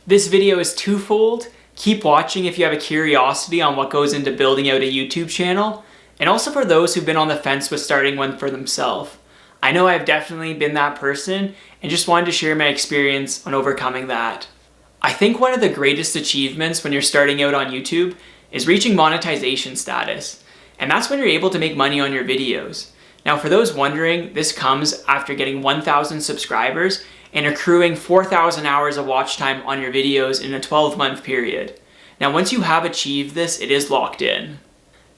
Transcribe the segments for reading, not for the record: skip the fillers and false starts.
This video is twofold. Keep watching if you have a curiosity on what goes into building out a YouTube channel, and also for those who've been on the fence with starting one for themselves. I know I've definitely been that person and just wanted to share my experience on overcoming that. I think one of the greatest achievements when you're starting out on YouTube is reaching monetization status. And that's when you're able to make money on your videos. Now for those wondering, this comes after getting 1,000 subscribers and accruing 4,000 hours of watch time on your videos in a 12-month period. Now once you have achieved this, it is locked in.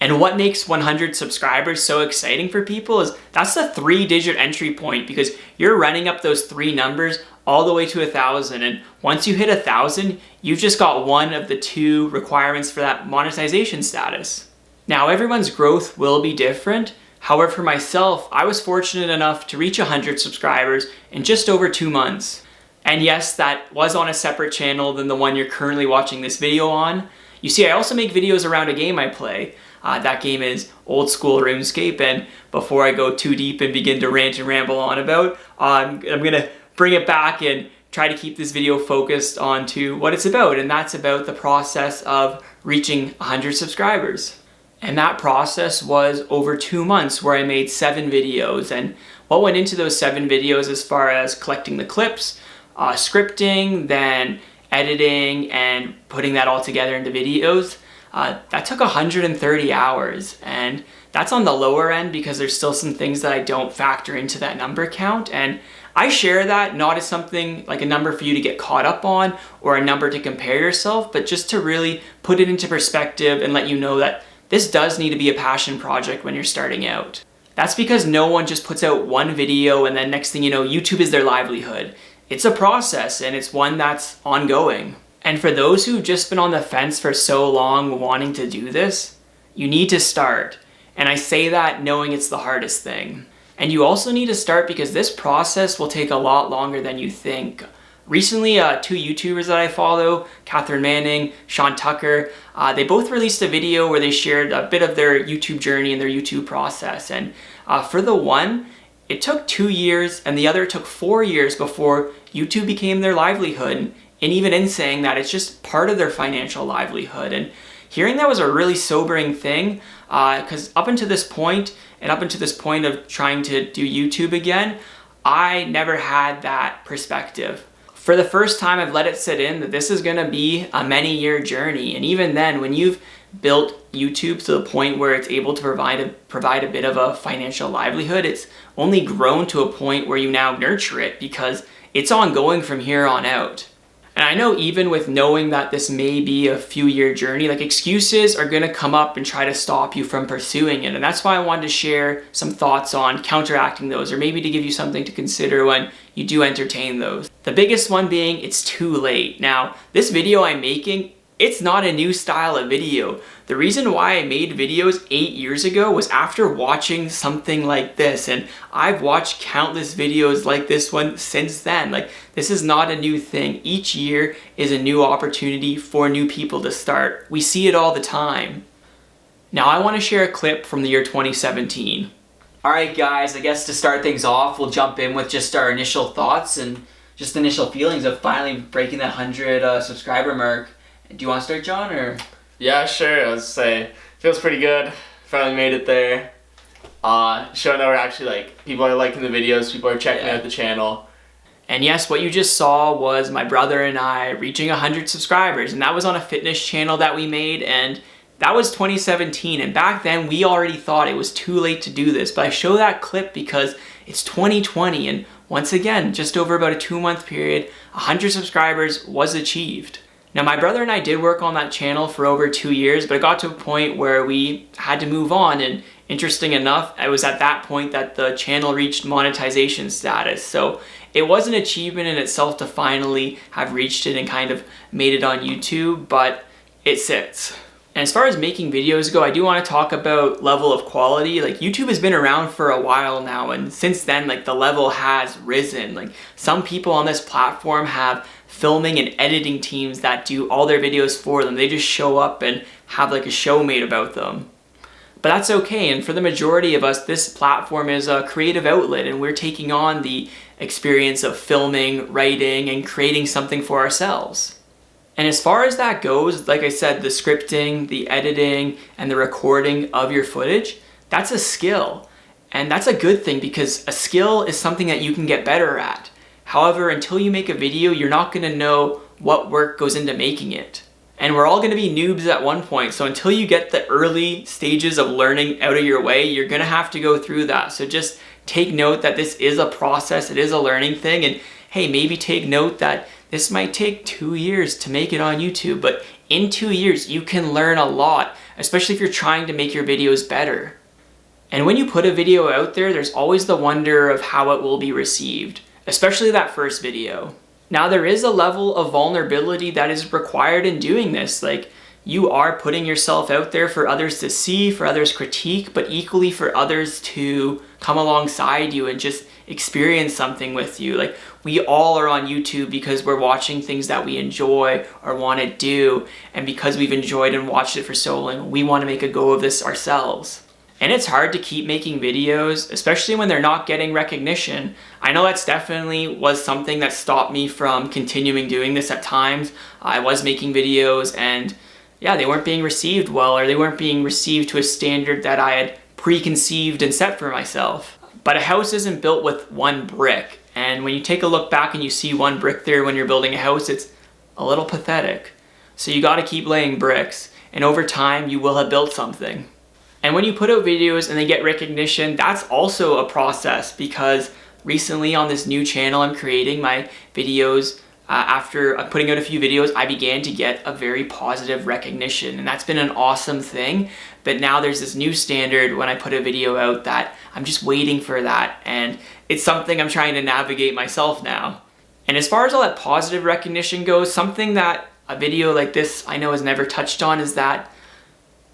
And what makes 100 subscribers so exciting for people is that's the 3-digit entry point, because you're running up those 3 numbers all the way to 1,000. And once you hit 1,000, you've just got one of the 2 requirements for that monetization status. Now everyone's growth will be different. However, for myself, I was fortunate enough to reach 100 subscribers in just over 2 months. And yes, that was on a separate channel than the one you're currently watching this video on. You see, I also make videos around a game I play. That game is old school RuneScape, and before I go too deep and begin to rant and ramble on about, I'm gonna bring it back and try to keep this video focused onto what it's about, and that's about the process of reaching 100 subscribers. And that process was over 2 months where I made 7 videos, and what went into those 7 videos as far as collecting the clips, scripting, then editing, and putting that all together into videos, that took 130 hours, and that's on the lower end because there's still some things that I don't factor into that number count. And I share that not as something like a number for you to get caught up on or a number to compare yourself, but just to really put it into perspective and let you know that this does need to be a passion project when you're starting out. That's because no one just puts out one video and then next thing you know, YouTube is their livelihood. It's a process, and it's one that's ongoing. And for those who've just been on the fence for so long wanting to do this, you need to start. And I say that knowing it's the hardest thing. And you also need to start because this process will take a lot longer than you think. Recently, 2 YouTubers that I follow, Catherine Manning, Sean Tucker, they both released a video where they shared a bit of their YouTube journey and their YouTube process. And for the one, it took 2 years and the other took 4 years before YouTube became their livelihood. And even in saying that, it's just part of their financial livelihood. And hearing that was a really sobering thing, because up until this point of trying to do YouTube again, I never had that perspective. For the first time, I've let it sit in that this is gonna be a many-year journey. And even then, when you've built YouTube to the point where it's able to provide a bit of a financial livelihood, it's only grown to a point where you now nurture it because it's ongoing from here on out. And I know even with knowing that this may be a few-year journey, like excuses are gonna come up and try to stop you from pursuing it. And that's why I wanted to share some thoughts on counteracting those, or maybe to give you something to consider when you do entertain those. The biggest one being it's too late. Now, this video I'm making, it's not a new style of video. The reason why I made videos 8 years ago was after watching something like this, and I've watched countless videos like this one since then. Like, this is not a new thing. Each year is a new opportunity for new people to start. We see it all the time. Now I want to share a clip from the year 2017. Alright guys, I guess to start things off, we'll jump in with just our initial thoughts and just initial feelings of finally breaking that 100 subscriber mark. Do you want to start, John, or? Yeah, sure. I was say feels pretty good. Finally made it there. Showing that we're actually people are liking the videos, people are checking out the channel. And yes, what you just saw was my brother and I reaching 100 subscribers, and that was on a fitness channel that we made, and that was 2017. And back then we already thought it was too late to do this, but I show that clip because it's 2020, and once again, just over about a 2-month period, 100 subscribers was achieved. Now my brother and I did work on that channel for over 2 years, but it got to a point where we had to move on, and interesting enough, it was at that point that the channel reached monetization status. So it was an achievement in itself to finally have reached it and kind of made it on YouTube, but it sits. And as far as making videos go, I do want to talk about level of quality. Like, YouTube has been around for a while now, and since then, the level has risen. Some people on this platform have filming and editing teams that do all their videos for them. They just show up and have a show made about them. But that's okay, and for the majority of us, this platform is a creative outlet, and we're taking on the experience of filming, writing, and creating something for ourselves. And as far as that goes, like I said, the scripting, the editing, and the recording of your footage, that's a skill. And that's a good thing because a skill is something that you can get better at. However, until you make a video, you're not going to know what work goes into making it. And we're all going to be noobs at one point. So until you get the early stages of learning out of your way, you're going to have to go through that. So just take note that this is a process. It is a learning thing. And hey, maybe take note that this might take 2 years to make it on YouTube. But in 2 years, you can learn a lot, especially if you're trying to make your videos better. And when you put a video out there, there's always the wonder of how it will be received, especially that first video. Now there is a level of vulnerability that is required in doing this. Like, you are putting yourself out there for others to see, for others to critique, but equally for others to come alongside you and just experience something with you. Like, we all are on YouTube because we're watching things that we enjoy or want to do, and because we've enjoyed and watched it for so long, we want to make a go of this ourselves. And it's hard to keep making videos, especially when they're not getting recognition. I know that's definitely was something that stopped me from continuing doing this at times. I was making videos and yeah, they weren't being received well, or they weren't being received to a standard that I had preconceived and set for myself. But a house isn't built with one brick. And when you take a look back and you see one brick there when you're building a house, it's a little pathetic. So you gotta keep laying bricks, and over time you will have built something. And when you put out videos and they get recognition, that's also a process, because recently on this new channel I'm creating, my videos, after putting out a few videos, I began to get a very positive recognition, and that's been an awesome thing. But now there's this new standard when I put a video out that I'm just waiting for that, and it's something I'm trying to navigate myself now. And as far as all that positive recognition goes, something that a video like this I know has never touched on is that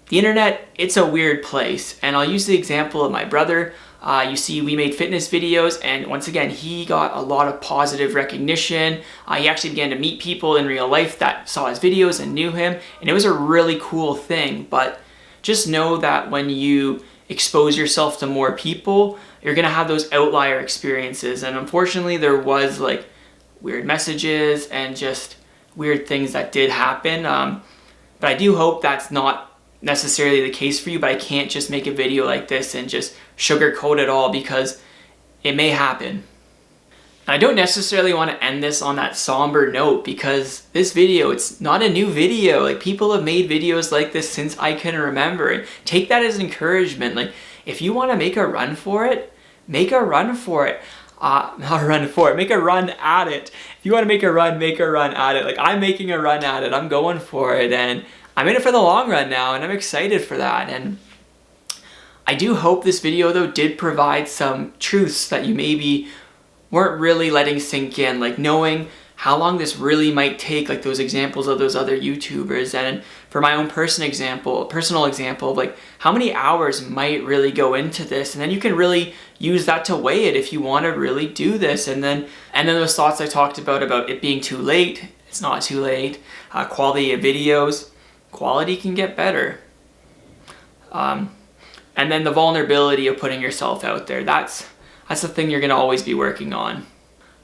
the internet, it's a weird place. And I'll use the example of my brother. You see, we made fitness videos, and once again, he got a lot of positive recognition. He actually began to meet people in real life that saw his videos and knew him, and it was a really cool thing. But just know that when you expose yourself to more people, you're gonna have those outlier experiences. And unfortunately, there was like weird messages and just weird things that did happen. But I do hope that's not necessarily the case for you, but I can't just make a video like this and just sugarcoat it all, because it may happen. And I don't necessarily want to end this on that somber note, because this video, it's not a new video. Like, people have made videos like this since I can remember. And take that as encouragement. Like, if you want to make a run for it, make a run for it. Not a run for it, make a run at it. If you want to make a run at it. Like, I'm making a run at it. I'm going for it, and I'm in it for the long run now, and I'm excited for that. And I do hope this video, though, did provide some truths that you maybe weren't really letting sink in, like knowing how long this really might take, like those examples of those other YouTubers. And for my own personal example of like how many hours might really go into this, and then you can really use that to weigh it if you want to really do this. And then those thoughts I talked about it being too late. It's not too late. Quality of videos. Quality can get better. And then the vulnerability of putting yourself out there. That's the thing you're gonna always be working on.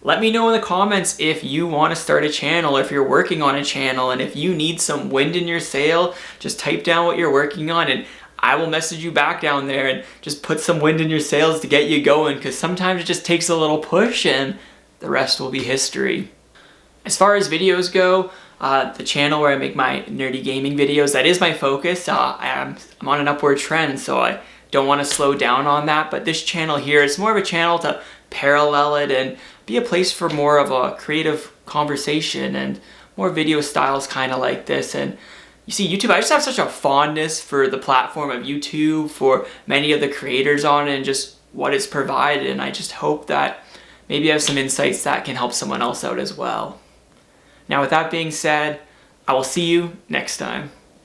Let me know in the comments if you want to start a channel, if you're working on a channel, and if you need some wind in your sail, just type down what you're working on and I will message you back down there and just put some wind in your sails to get you going, because sometimes it just takes a little push and the rest will be history. As far as videos go, the channel where I make my nerdy gaming videos, that is my focus. I'm on an upward trend, so I don't want to slow down on that. But this channel here, it's more of a channel to parallel it and be a place for more of a creative conversation and more video styles kind of like this. And you see, YouTube, I just have such a fondness for the platform of YouTube, for many of the creators on it, and just what it's provided. And I just hope that maybe I have some insights that can help someone else out as well. Now, with that being said, I will see you next time.